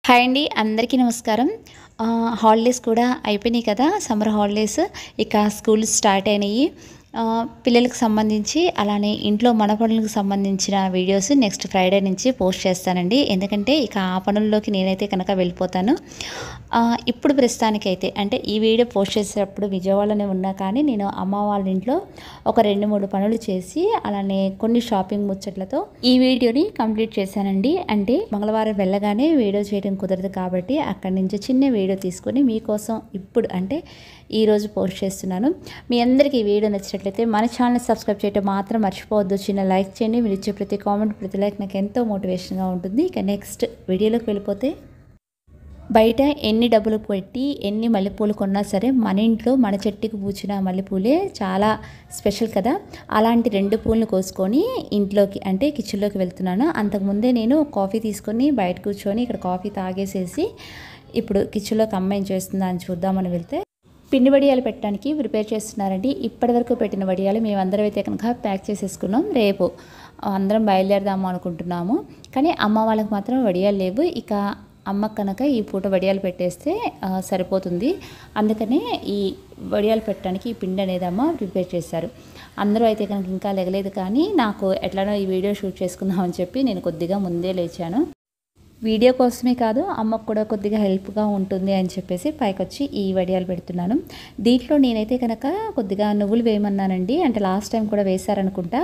Hi అండి, అందరికీ నమస్కారం. హాలిడేస్ కూడా అయిపోయినాయి కదా, సమ్మర్ హాలిడేస్. ఇక స్కూల్ స్టార్ట్ అయినాయి. పిల్లలకు సంబంధించి అలానే ఇంట్లో మన పనులకు సంబంధించిన వీడియోస్ నెక్స్ట్ ఫ్రైడే నుంచి పోస్ట్ చేస్తానండి. ఎందుకంటే ఇక ఆ పనుల్లోకి నేనైతే కనుక వెళ్ళిపోతాను. ఇప్పుడు ప్రస్తుతానికైతే అంటే ఈ వీడియో పోస్ట్ చేసేటప్పుడు విజయవాడలోనే ఉన్నా, కానీ నేను అమ్మ వాళ్ళ ఇంట్లో ఒక 2-3 పనులు చేసి అలానే కొన్ని షాపింగ్ ముచ్చట్లతో ఈ వీడియోని కంప్లీట్ చేశానండి. అంటే మంగళవారం వెళ్ళగానే వీడియో చేయడం కుదరదు కాబట్టి అక్కడి నుంచి చిన్న వీడియో తీసుకొని మీకోసం ఇప్పుడు అంటే ఈరోజు పోస్ట్ చేస్తున్నాను. మీ అందరికీ ఈ వీడియో నచ్చినట్లయితే మన ఛానల్ సబ్స్క్రైబ్ చేయడం మాత్రం మర్చిపోవద్దు. చిన్న లైక్ చేయండి. మీరు ఇచ్చే ప్రతి కామెంట్, ప్రతి లైక్ నాకు ఎంతో మోటివేషన్గా ఉంటుంది. ఇక నెక్స్ట్ వీడియోలోకి వెళ్ళిపోతే, బయట ఎన్ని డబ్బులు పెట్టి ఎన్ని మల్లెపూలు కొన్నా సరే మన ఇంట్లో మన చెట్టుకు పూచిన మల్లెపూలే చాలా స్పెషల్ కదా. అలాంటి 2 పూలను కోసుకొని ఇంట్లోకి అంటే కిచెన్లోకి వెళ్తున్నాను. అంతకుముందే నేను కాఫీ తీసుకొని బయట కూర్చొని ఇక్కడ కాఫీ తాగేసేసి ఇప్పుడు కిచెన్లోకి అమ్మ ఏం చేస్తుందా అని చూద్దామని వెళ్తే, పిండి వడియాలు పెట్టడానికి ప్రిపేర్ చేస్తున్నారండి. ఇప్పటివరకు పెట్టిన వడియాలు మేమందరం అయితే కనుక ప్యాక్ చేసేసుకున్నాం. రేపు అందరం బయలుదేరదాము అనుకుంటున్నాము. కానీ అమ్మ వాళ్ళకి మాత్రం వడియాలు లేవు. ఇక అమ్మ కనుక ఈ పూట వడియాలు పెట్టేస్తే సరిపోతుంది. అందుకనే ఈ వడియాలు పెట్టడానికి ఈ పిండి అనేది అమ్మ ప్రిపేర్ చేశారు. అందరూ అయితే కనుక ఇంకా లెగలేదు, కానీ నాకు ఎట్లానో ఈ వీడియో షూట్ చేసుకుందామని చెప్పి నేను కొద్దిగా ముందే లేచాను. వీడియో కోసమే కాదు, అమ్మకు కూడా కొద్దిగా హెల్ప్గా ఉంటుంది అని చెప్పేసి పైకొచ్చి ఈ వడియాలు పెడుతున్నాను. దీంట్లో నేనైతే కనుక కొద్దిగా నువ్వులు వేయమన్నానండి. అంటే లాస్ట్ టైం కూడా వేశారనుకుంటా.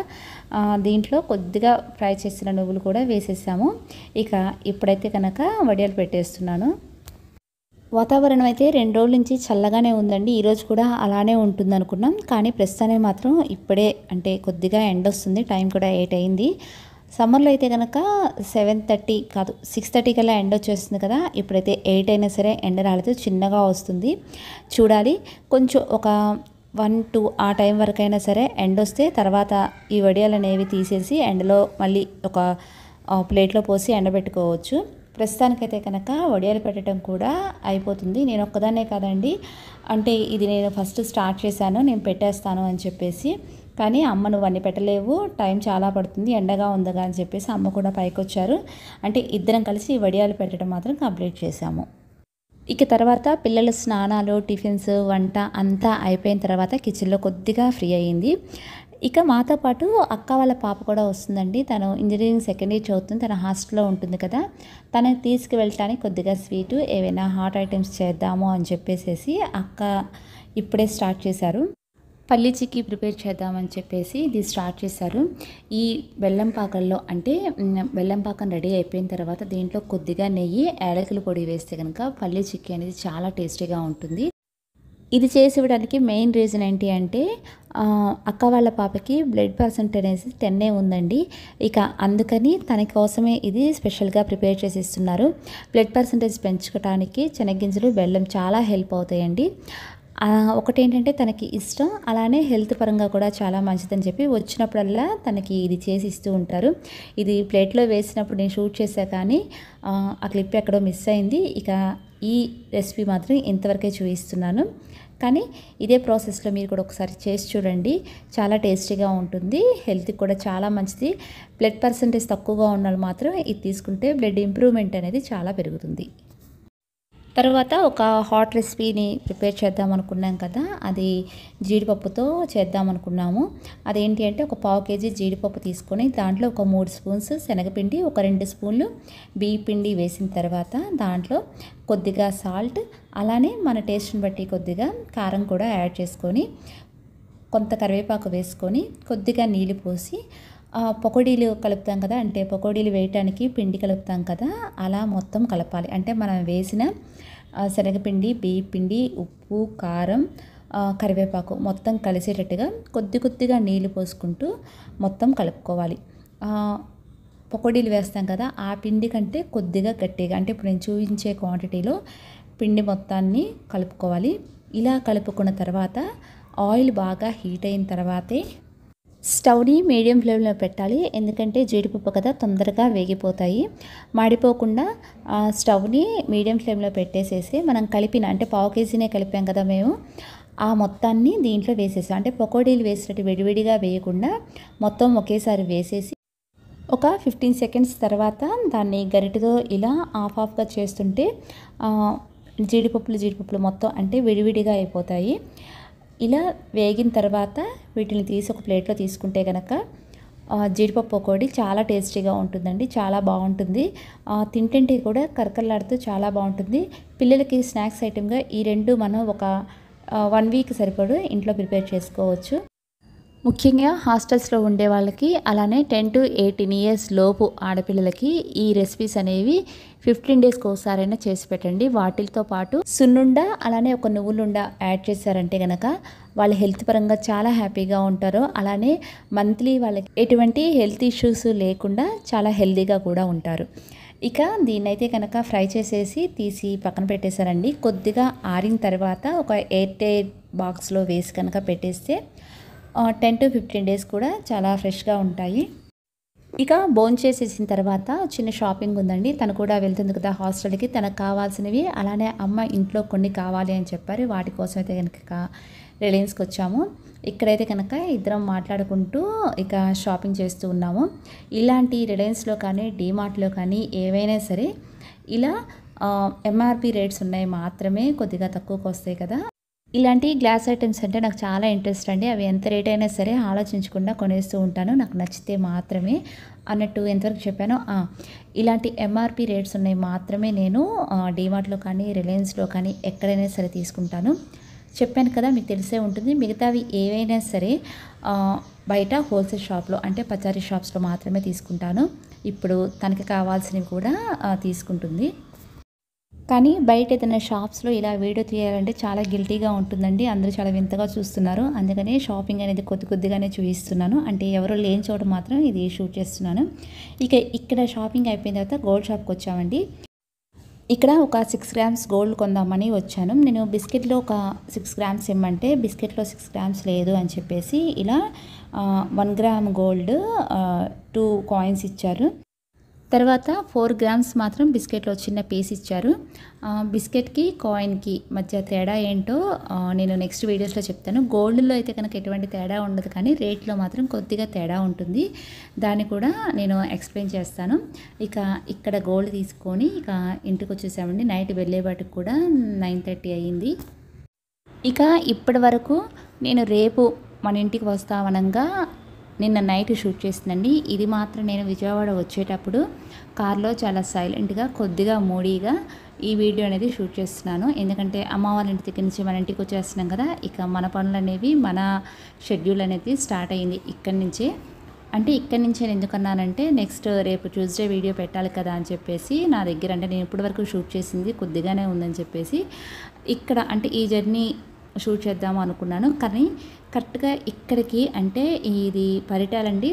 దీంట్లో కొద్దిగా ఫ్రై చేసిన నువ్వులు కూడా వేసేసాము. ఇక ఇప్పుడైతే కనుక వడియాలు పెట్టేస్తున్నాను. వాతావరణం అయితే 2 రోజుల నుంచి చల్లగానే ఉందండి. ఈరోజు కూడా అలానే ఉంటుంది అనుకున్నాం, కానీ ప్రస్తుతానికి మాత్రం ఇప్పుడే అంటే కొద్దిగా ఎండ వస్తుంది. టైం కూడా 8 అయింది. సమ్మర్లో అయితే కనుక 7:30 కాదు 6:30 కల్లా ఎండ వచ్చేస్తుంది కదా. ఇప్పుడైతే 8 అయినా సరే ఎండ రాలేదు, చిన్నగా వస్తుంది. చూడాలి, కొంచెం ఒక 1-2 ఆ టైం వరకైనా సరే ఎండ వస్తే తర్వాత ఈ వడియాలు అనేవి తీసేసి ఎండలో మళ్ళీ ఒక ప్లేట్లో పోసి ఎండబెట్టుకోవచ్చు. ప్రస్తుతానికైతే కనుక వడియాలు పెట్టడం కూడా అయిపోతుంది. నేను ఒక్కదాన్నే కాదండి, అంటే ఇది నేను ఫస్ట్ స్టార్ట్ చేశాను, నేను పెట్టేస్తాను అని చెప్పేసి. కానీ అమ్మ నువ్వు అన్నీ పెట్టలేవు, టైం చాలా పడుతుంది, ఎండగా ఉందగా అని చెప్పేసి అమ్మ కూడా పైకి వచ్చారు. అంటే ఇద్దరం కలిసి వడియాలు పెట్టడం మాత్రం కంప్లీట్ చేశాము. ఇక తర్వాత పిల్లల స్నానాలు, టిఫిన్స్, వంట అంతా అయిపోయిన తర్వాత కిచెన్లో కొద్దిగా ఫ్రీ అయ్యింది. ఇక మాతో పాటు అక్క వాళ్ళ పాప కూడా వస్తుందండి. తను ఇంజనీరింగ్ సెకండ్ ఇయర్ చదువుతుంది. తన హాస్టల్లో ఉంటుంది కదా. తనని తీసుకువెళ్ళటానికి కొద్దిగా స్వీటు ఏవైనా హాట్ ఐటమ్స్ చేద్దాము అని చెప్పేసి అక్క ఇప్పుడే స్టార్ట్ చేశారు. పల్లి చిక్కీ ప్రిపేర్ చేద్దామని చెప్పేసి ఇది స్టార్ట్ చేశారు. ఈ బెల్లం పాకంలో అంటే బెల్లం పాకం రెడీ అయిపోయిన తర్వాత దీంట్లో కొద్దిగా నెయ్యి, యాలకుల పొడి వేస్తే కనుక పల్లి చిక్కీ అనేది చాలా టేస్టీగా ఉంటుంది. ఇది చేసి ఇవ్వడానికి మెయిన్ రీజన్ ఏంటి అంటే అక్క వాళ్ళ పాపకి బ్లడ్ పర్సెంటేజ్ 10 ఉందండి. ఇక అందుకని తన కోసమే ఇది స్పెషల్గా ప్రిపేర్ చేసి ఇస్తున్నారు. బ్లడ్ పర్సెంటేజ్ పెంచుకోవడానికి శనగ్గింజలు, బెల్లం చాలా హెల్ప్ అవుతాయండి. ఒకటేంటంటే తనకి ఇష్టం, అలానే హెల్త్ పరంగా కూడా చాలా మంచిదని చెప్పి వచ్చినప్పుడల్లా తనకి ఇది చేసి ఇస్తూ ఉంటారు. ఇది ప్లేట్లో వేసినప్పుడు నేను షూట్ చేశా, కానీ ఆ క్లిప్ ఎక్కడో మిస్ అయింది. ఇక ఈ రెసిపీ మాత్రం ఇంతవరకే చూపిస్తున్నాను. కానీ ఇదే ప్రాసెస్లో మీరు కూడా ఒకసారి చేసి చూడండి, చాలా టేస్టీగా ఉంటుంది, హెల్త్కి కూడా చాలా మంచిది. బ్లడ్ పర్సెంటేజ్ తక్కువగా ఉన్న వాళ్ళు మాత్రం ఇది తీసుకుంటే బ్లడ్ ఇంప్రూవ్మెంట్ అనేది చాలా పెరుగుతుంది. తర్వాత ఒక హాట్ రెసిపీని ప్రిపేర్ చేద్దాం అనుకున్నాం కదా, అది జీడిపప్పుతో చేద్దాం అనుకున్నాము. అదేంటి అంటే ఒక 1/4 kg జీడిపప్పు తీసుకొని దాంట్లో ఒక 3 స్పూన్స్ శనగపిండి, ఒక 2 స్పూన్లు బియ్య పిండి వేసిన తర్వాత దాంట్లో కొద్దిగా సాల్ట్, అలానే మన టేస్ట్ని బట్టి కొద్దిగా కారం కూడా యాడ్ చేసుకొని, కొంత కరివేపాకు వేసుకొని కొద్దిగా నీళ్ళు పోసి పకోడీలు కలుపుతాం కదా, అంటే పకోడీలు వేయటానికి పిండి కలుపుతాం కదా, అలా మొత్తం కలపాలి. అంటే మనం వేసిన శనగపిండి, బియ్య పిండి, ఉప్పు, కారం, కరివేపాకు మొత్తం కలిసేటట్టుగా కొద్దిగా నీళ్ళు పోసుకుంటూ మొత్తం కలుపుకోవాలి. పకోడీలు వేస్తాం కదా, ఆ పిండి కంటే కొద్దిగా గట్టిగా, అంటే ఇప్పుడు నేను చూపించే క్వాంటిటీలో పిండి మొత్తాన్ని కలుపుకోవాలి. ఇలా కలుపుకున్న తర్వాత ఆయిల్ బాగా హీట్ అయిన తర్వాతే స్టవ్ని మీడియం ఫ్లేమ్లో పెట్టాలి. ఎందుకంటే జీడిపప్పు కదా, తొందరగా వేగిపోతాయి. మాడిపోకుండా స్టవ్ని మీడియం ఫ్లేమ్లో పెట్టేసేసి మనం కలిపిన అంటే 1/4 kgనే కలిపాం కదా మేము, ఆ మొత్తాన్ని దీంట్లో వేసేసాం. అంటే పకోడీలు వేసినట్టు విడివిడిగా వేయకుండా మొత్తం ఒకేసారి వేసేసి ఒక 15 సెకండ్స్ తర్వాత దాన్ని గరిటెతో ఇలా ఆఫ్గా చేస్తుంటే జీడిపప్పులు మొత్తం అంటే విడివిడిగా అయిపోతాయి. ఇలా వేగిన తర్వాత వీటిని తీసి ఒక ప్లేట్లో తీసుకుంటే కనుక జీడిపప్పు పకోడీ చాలా టేస్టీగా ఉంటుందండి. చాలా బాగుంటుంది. తింటుంటే కూడా కరకరలాడుతూ చాలా బాగుంటుంది. పిల్లలకి స్నాక్స్ ఐటెంగా ఈ రెండు మనం ఒక 1 వీక్ సరిపడు ఇంట్లో ప్రిపేర్ చేసుకోవచ్చు. ముఖ్యంగా హాస్టల్స్లో ఉండే వాళ్ళకి అలానే 10 to 18 ఇయర్స్ లోపు ఆడపిల్లలకి ఈ రెసిపీస్ అనేవి 15 డేస్కి ఒకసారైనా చేసి పెట్టండి. వాటితో పాటు సున్నుండ అలానే ఒక నువ్వులుండ యాడ్ చేశారంటే కనుక వాళ్ళ హెల్త్ పరంగా చాలా హ్యాపీగా ఉంటారు. అలానే మంత్లీ వాళ్ళకి ఎటువంటి హెల్త్ ఇష్యూస్ లేకుండా చాలా హెల్తీగా కూడా ఉంటారు. ఇక దీన్నైతే కనుక ఫ్రై చేసేసి తీసి పక్కన పెట్టేశారండి. కొద్దిగా ఆరిన తర్వాత ఒక ఎయిర్ టైట్ బాక్స్లో వేసి కనుక పెట్టేస్తే 10 to 15 డేస్ కూడా చాలా ఫ్రెష్గా ఉంటాయి. ఇక భోంచేసేసిన తర్వాత చిన్న షాపింగ్ ఉందండి. తను కూడా వెళ్తుంది కదా హాస్టల్కి. తనకు కావాల్సినవి అలానే అమ్మ ఇంట్లో కొన్ని కావాలి అని చెప్పారు. వాటి కోసం అయితే కనుక రిలయన్స్కి వచ్చాము. ఇక్కడైతే కనుక ఇద్దరం మాట్లాడుకుంటూ ఇక షాపింగ్ చేస్తూ ఉన్నాము. ఇలాంటి రిలయన్స్లో కానీ డీమార్ట్లో కానీ ఏవైనా సరే ఇలా ఎంఆర్పి రేట్స్ ఉన్నాయి మాత్రమే కొద్దిగా తక్కువకు వస్తాయి కదా. ఇలాంటి గ్లాస్ ఐటమ్స్ అంటే నాకు చాలా ఇంట్రెస్ట్ అండి. అవి ఎంత రేట్ అయినా సరే ఆలోచించకుండా కొనేస్తూ ఉంటాను, నాకు నచ్చితే మాత్రమే అన్నట్టు. ఎంతవరకు చెప్పానో ఇలాంటి ఎంఆర్పి రేట్స్ ఉన్నాయి మాత్రమే నేను డీమార్ట్లో కానీ రిలయన్స్లో కానీ ఎక్కడైనా సరే తీసుకుంటాను. చెప్పాను కదా, మీకు తెలిసే ఉంటుంది. మిగతావి ఏవైనా సరే బయట హోల్సేల్ షాప్లో అంటే పచారీ షాప్స్లో మాత్రమే తీసుకుంటాను. ఇప్పుడు తనకి కావాల్సినవి కూడా తీసుకుంటుంది. కానీ బయట ఏదైనా షాప్స్లో ఇలా వీడియో తీయాలంటే చాలా గిల్టీగా ఉంటుందండి. అందరూ చాలా వింతగా చూస్తున్నారు. అందుకనే షాపింగ్ అనేది కొద్దిగానే చూపిస్తున్నాను. అంటే ఎవరో లేని చోట మాత్రం ఇది షూట్ చేస్తున్నాను. ఇక ఇక్కడ షాపింగ్ అయిపోయిన తర్వాత గోల్డ్ షాప్కి వచ్చామండి. ఇక్కడ ఒక 6 గ్రామ్స్ గోల్డ్ కొందామని వచ్చాను. నేను బిస్కెట్లో ఒక 6 గ్రామ్స్ ఇమ్మంటే బిస్కెట్లో 6 గ్రామ్స్ లేదు అని చెప్పేసి ఇలా 1 గ్రామ్ గోల్డ్ 2 కాయిన్స్ ఇచ్చారు. తర్వాత 4 గ్రామ్స్ మాత్రం బిస్కెట్లో చిన్న పీస్ ఇచ్చారు. బిస్కెట్కి కాయిన్కి మధ్య తేడా ఏంటో నేను నెక్స్ట్ వీడియోస్లో చెప్తాను. గోల్డ్లో అయితే కనుక ఎటువంటి తేడా ఉండదు, కానీ రేట్లో మాత్రం కొద్దిగా తేడా ఉంటుంది. దాన్ని కూడా నేను ఎక్స్ప్లెయిన్ చేస్తాను. ఇక ఇక్కడ గోల్డ్ తీసుకొని ఇక ఇంటికి వచ్చేసామండి. నైట్ వెళ్ళేవాటికి కూడా 9:30 అయ్యింది. ఇక ఇప్పటి వరకు నేను రేపు మన ఇంటికి వస్తామనగా నిన్న నైట్ షూట్ చేసిందండి. ఇది మాత్రం నేను విజయవాడ వచ్చేటప్పుడు కార్లో చాలా సైలెంట్గా కొద్దిగా మూడీగా ఈ వీడియో అనేది షూట్ చేస్తున్నాను. ఎందుకంటే అమ్మ వాళ్ళ ఇంటి దగ్గర నుంచి మన ఇంటికి వచ్చేస్తున్నాం కదా. ఇక మన పనులు అనేవి మన షెడ్యూల్ అనేది స్టార్ట్ అయ్యింది ఇక్కడి నుంచే. అంటే ఇక్కడి నుంచే ఎందుకన్నానంటే నెక్స్ట్ రేపు ట్యూస్డే వీడియో పెట్టాలి కదా అని చెప్పేసి నా దగ్గర, అంటే నేను ఇప్పటివరకు షూట్ చేసింది కొద్దిగానే ఉందని చెప్పేసి ఇక్కడ అంటే ఈ జర్నీ షూట్ చేద్దాము అనుకున్నాను. కానీ కరెక్ట్గా ఇక్కడికి అంటే ఇది పరిటాలండి.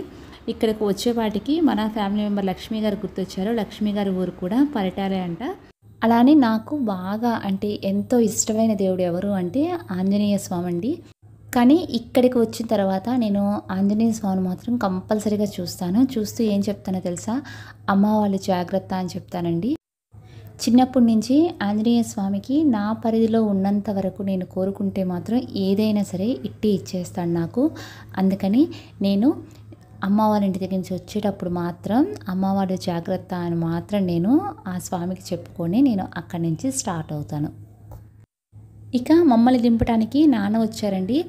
ఇక్కడికి వచ్చేపాటికి మన ఫ్యామిలీ మెంబర్ లక్ష్మి గారు గుర్తొచ్చారు. లక్ష్మి గారి ఊరు కూడా పరిటాలే అంట. అలానే నాకు బాగా అంటే ఎంతో ఇష్టమైన దేవుడు ఎవరు అంటే ఆంజనేయ స్వామి అండి. కానీ ఇక్కడికి వచ్చిన తర్వాత నేను ఆంజనేయ స్వామిని మాత్రం కంపల్సరీగా చూస్తాను. చూస్తూ ఏం చెప్తానో తెలుసా, అమ్మ వాళ్ళు జాగ్రత్త అని చెప్తానండి. చిన్నప్పటి నుంచి ఆంజనేయ స్వామికి నా పరిధిలో ఉన్నంత వరకు నేను కోరుకుంటే మాత్రం ఏదైనా సరే ఇట్టి ఇచ్చేస్తాడు నాకు. అందుకని నేను అమ్మ వాళ్ళ ఇంటి దగ్గర నుంచి వచ్చేటప్పుడు మాత్రం అమ్మవారు జాగ్రత్త అని మాత్రం నేను ఆ స్వామికి చెప్పుకొని నేను అక్కడి నుంచి స్టార్ట్ అవుతాను. ఇక మమ్మల్ని దింపడానికి నాన్న వచ్చారండి.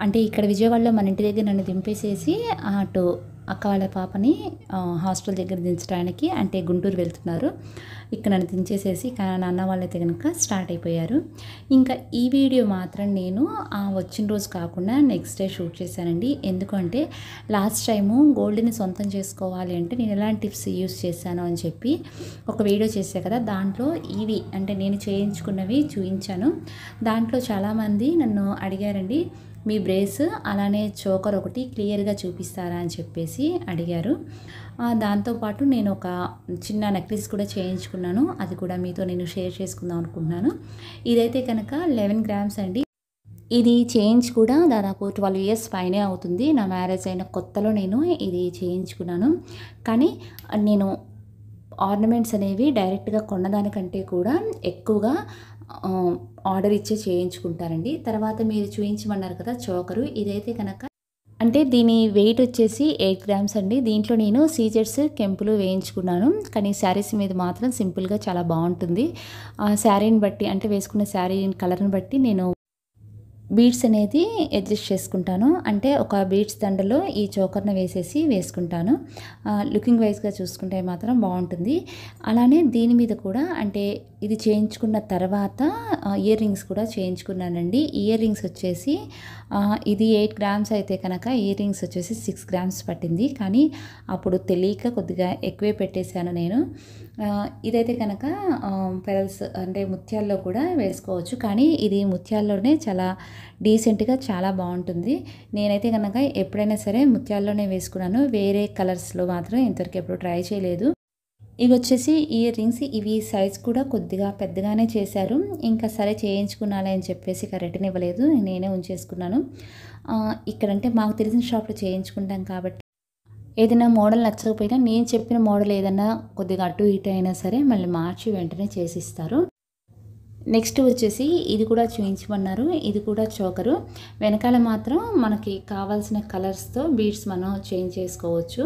అంటే ఇక్కడ విజయవాడలో మన ఇంటి దగ్గర నన్ను దింపేసేసి అటు అక్క వాళ్ళ పాపని హాస్టల్ దగ్గర దించడానికి అంటే గుంటూరు వెళ్తున్నారు. ఇక్కడ నన్ను దించేసేసి నాన్న వాళ్ళైతే కనుక స్టార్ట్ అయిపోయారు. ఇంకా ఈ వీడియో మాత్రం నేను వచ్చిన రోజు కాకుండా నెక్స్ట్ డే షూట్ చేశానండి. ఎందుకంటే లాస్ట్ టైము గోల్డ్ని సొంతం చేసుకోవాలి అంటే నేను ఎలాంటి టిప్స్ యూస్ చేశాను అని చెప్పి ఒక వీడియో చేశా కదా. దాంట్లో ఇవి అంటే నేను చేయించుకున్నవి చూపించాను. దాంట్లో చాలామంది నన్ను అడిగారండి, మీ బ్రేస్ అలానే చోకర్ ఒకటి క్లియర్గా చూపిస్తారా అని చెప్పేసి అడిగారు. దాంతోపాటు నేను ఒక చిన్న నెక్లెస్ కూడా చేయించుకున్నాను. అది కూడా మీతో నేను షేర్ చేసుకుందాం అనుకుంటున్నాను. ఇదైతే కనుక 11 గ్రామ్స్ అండి. ఇది చేంజ్ కూడా దాదాపు 12 ఇయర్స్ పైనే అవుతుంది. నా మ్యారేజ్ అయిన కొత్తలో నేను ఇది చేయించుకున్నాను. కానీ నేను ఆర్నమెంట్స్ అనేవి డైరెక్ట్గా కొన్నదానికంటే కూడా ఎక్కువగా ఆర్డర్ ఇచ్చే చేయించుకుంటారండి. తర్వాత మీరు చూయించమన్నారు కదా చోకరు, ఇదైతే కనుక అంటే దీని వెయిట్ వచ్చేసి 8 గ్రామ్స్ అండి. దీంట్లో నేను సీజెడ్స్, కెంపులు వేయించుకున్నాను. కానీ శారీస్ మీద మాత్రం సింపుల్‌గా చాలా బావుంటుంది. శారీని బట్టి అంటే వేసుకున్న శారీ కలర్‌ని బట్టి నేను బీడ్స్ అనేది అడ్జస్ట్ చేసుకుంటాను. అంటే ఒక బీడ్స్ దండలో ఈ చోకర్‌ని వేసుకుంటాను. లుకింగ్ వైస్‌గా చూసుకుంటే మాత్రం బావుంటుంది. అలానే దీని మీద కూడా అంటే ఇది చేయించుకున్న తర్వాత ఇయర్ రింగ్స్ కూడా చేయించుకున్నానండి. ఇయర్ రింగ్స్ వచ్చేసి ఇది 8 గ్రామ్స్ అయితే కనుక ఇయర్ రింగ్స్ వచ్చేసి 6 గ్రామ్స్ పట్టింది. కానీ అప్పుడు తెలియక కొద్దిగా ఎక్కువే పెట్టేశాను నేను. ఇదైతే కనుక పెరల్స్ అంటే ముత్యాల్లో కూడా వేసుకోవచ్చు. కానీ ఇది ముత్యాల్లోనే చాలా డీసెంట్‌గా చాలా బావుంటుంది. నేనైతే కనుక ఎప్పుడైనా సరే ముత్యాల్లోనే వేసుకున్నాను. వేరే కలర్స్‌లో మాత్రం ఇంతవరకు ఎప్పుడు ట్రై చేయలేదు. ఇవి వచ్చేసి ఇయర్ రింగ్స్. ఇవి సైజ్ కూడా కొద్దిగా పెద్దగానే చేశారు. ఇంకా సరే చేయించుకున్నాలే అని చెప్పేసి ఇక రిటర్న్ ఇవ్వలేదు. నేనే ఉంచేసుకున్నాను. ఇక్కడంటే మాకు తెలిసిన షాప్‌లో చేయించుకుంటాం కాబట్టి ఏదైనా మోడల్ నచ్చకపోయినా నేను చెప్పిన మోడల్ ఏదన్నా కొద్దిగా అటు ఇటు అయినా సరే మళ్ళీ మార్చి వెంటనే చేసిస్తారు. నెక్స్ట్ వచ్చేసి ఇది కూడా చూయించమన్నారు. ఇది కూడా చోకరు. వెనకాల మాత్రం మనకి కావాల్సిన కలర్స్‌తో బీడ్స్ మనం చేంజ్ చేసుకోవచ్చు.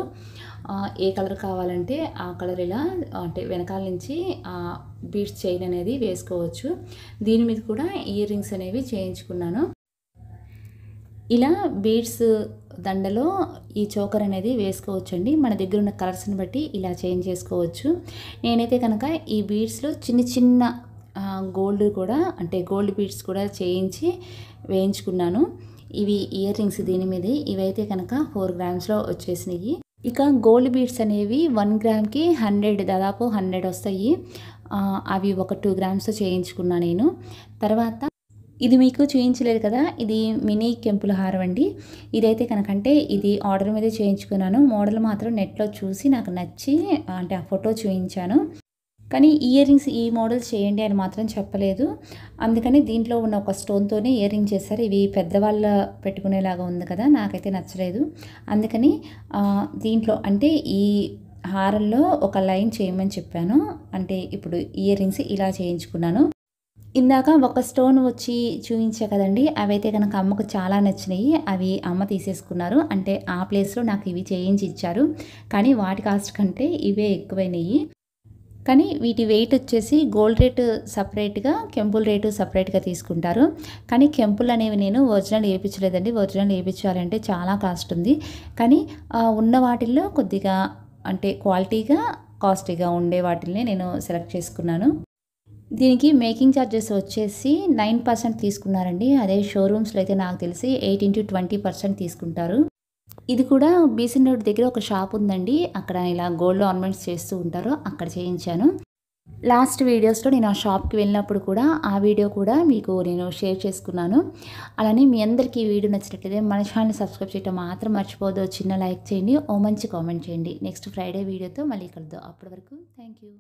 ఏ కలర్ కావాలంటే ఆ కలర్ ఇలా అంటే వెనకాల నుంచి బీడ్స్ చైన్ అనేది వేసుకోవచ్చు. దీని మీద కూడా ఇయర్ రింగ్స్ అనేవి చేయించుకున్నాను. ఇలా బీడ్స్ దండలో ఈ చోకర్ అనేది వేసుకోవచ్చండి. మన దగ్గర ఉన్న కలర్స్‌ని బట్టి ఇలా చేంజ్ చేసుకోవచ్చు. నేనైతే కనుక ఈ బీడ్స్‌లో చిన్న చిన్న గోల్డ్ కూడా అంటే గోల్డ్ బీడ్స్ కూడా చేయించి వేయించుకున్నాను. ఇవి ఇయర్ రింగ్స్ దీని మీది. ఇవైతే కనుక 4 గ్రామ్స్‌లో వచ్చేసినాయి. ఇక గోల్డ్ బీడ్స్ అనేవి 1 గ్రామ్‌కి 100 దాదాపు 100 వస్తాయి. అవి ఒక 2 గ్రామ్స్ చేయించుకున్నా నేను. తర్వాత ఇది మీకు చూయించలేదు కదా! ఇది మినీ కెంపుల హారం అండి. ఇదైతే కనుకంటే ఇది ఆర్డర్ మీదే చేయించుకున్నాను. మోడల్ మాత్రం నెట్‌లో చూసి నాకు నచ్చి అంటే ఆ ఫోటో చూయించాను. కానీ ఇయర్ రింగ్స్ ఈ మోడల్స్ చేయండి అని మాత్రం చెప్పలేదు. అందుకని దీంట్లో ఉన్న ఒక స్టోన్‌తోనే ఇయర్ రింగ్ చేశారు. ఇవి పెద్దవాళ్ళ పెట్టుకునేలాగా ఉంది కదా! నాకైతే నచ్చలేదు. అందుకని దీంట్లో అంటే ఈ హారంలో ఒక లైన్ చేయమని చెప్పాను. అంటే ఇప్పుడు ఇయర్ రింగ్స్ ఇలా చేయించుకున్నాను. ఇందాక ఒక స్టోన్ వచ్చి చూయించా కదండీ! అవైతే గనక అమ్మకు చాలా నచ్చినాయి. అవి అమ్మ తీసేసుకున్నారు. అంటే ఆ ప్లేస్‌లో నాకు ఇవి చేయించి ఇచ్చారు. కానీ వాటి కాస్ట్ కంటే ఇవే ఎక్కువైనాయి. కానీ వీటి వెయిట్ వచ్చేసి గోల్డ్ రేట్ సెపరేట్‌గా, కెంపుల్ రేటు సెపరేట్‌గా తీసుకుంటారు. కానీ కెంపుల్ అనేవి నేను ఒరిజినల్ ఏపించలేదండి. ఒరిజినల్ ఏపించాలంటే చాలా కాస్ట్ ఉంది. కానీ ఉన్న వాటిల్లో కొద్దిగా అంటే క్వాలిటీగా, కాస్ట్‌లీగా ఉండే వాటిల్ని నేను సెలెక్ట్ చేసుకున్నాను. దీనికి మేకింగ్ ఛార్జెస్ వచ్చేసి 9% తీసుకున్నారండి. అదే షోరూమ్స్‌లో అయితే నాకు తెలిసి 18-20% తీసుకుంటారు. ఇది కూడా బీసెంట్ రోడ్ దగ్గర ఒక షాప్ ఉందండి. అక్కడ ఇలా గోల్డ్ ఆర్నమెంట్స్ చేస్తూ ఉంటారు. అక్కడ చేయించాను. లాస్ట్ వీడియోస్‌లో నేను ఆ షాప్‌కి వెళ్ళినప్పుడు కూడా ఆ వీడియో కూడా మీకు నేను షేర్ చేసుకున్నాను. అలానే మీ అందరికీ ఈ వీడియో నచ్చినట్లయితే మన ఛానల్‌ని సబ్స్క్రైబ్ చేయడం మాత్రం మర్చిపోవద్దు. చిన్న లైక్ చేయండి. ఓ మంచి కామెంట్ చేయండి. నెక్స్ట్ ఫ్రైడే వీడియోతో మళ్ళీ కలుద్దాం. అప్పటి వరకు థాంక్ యూ.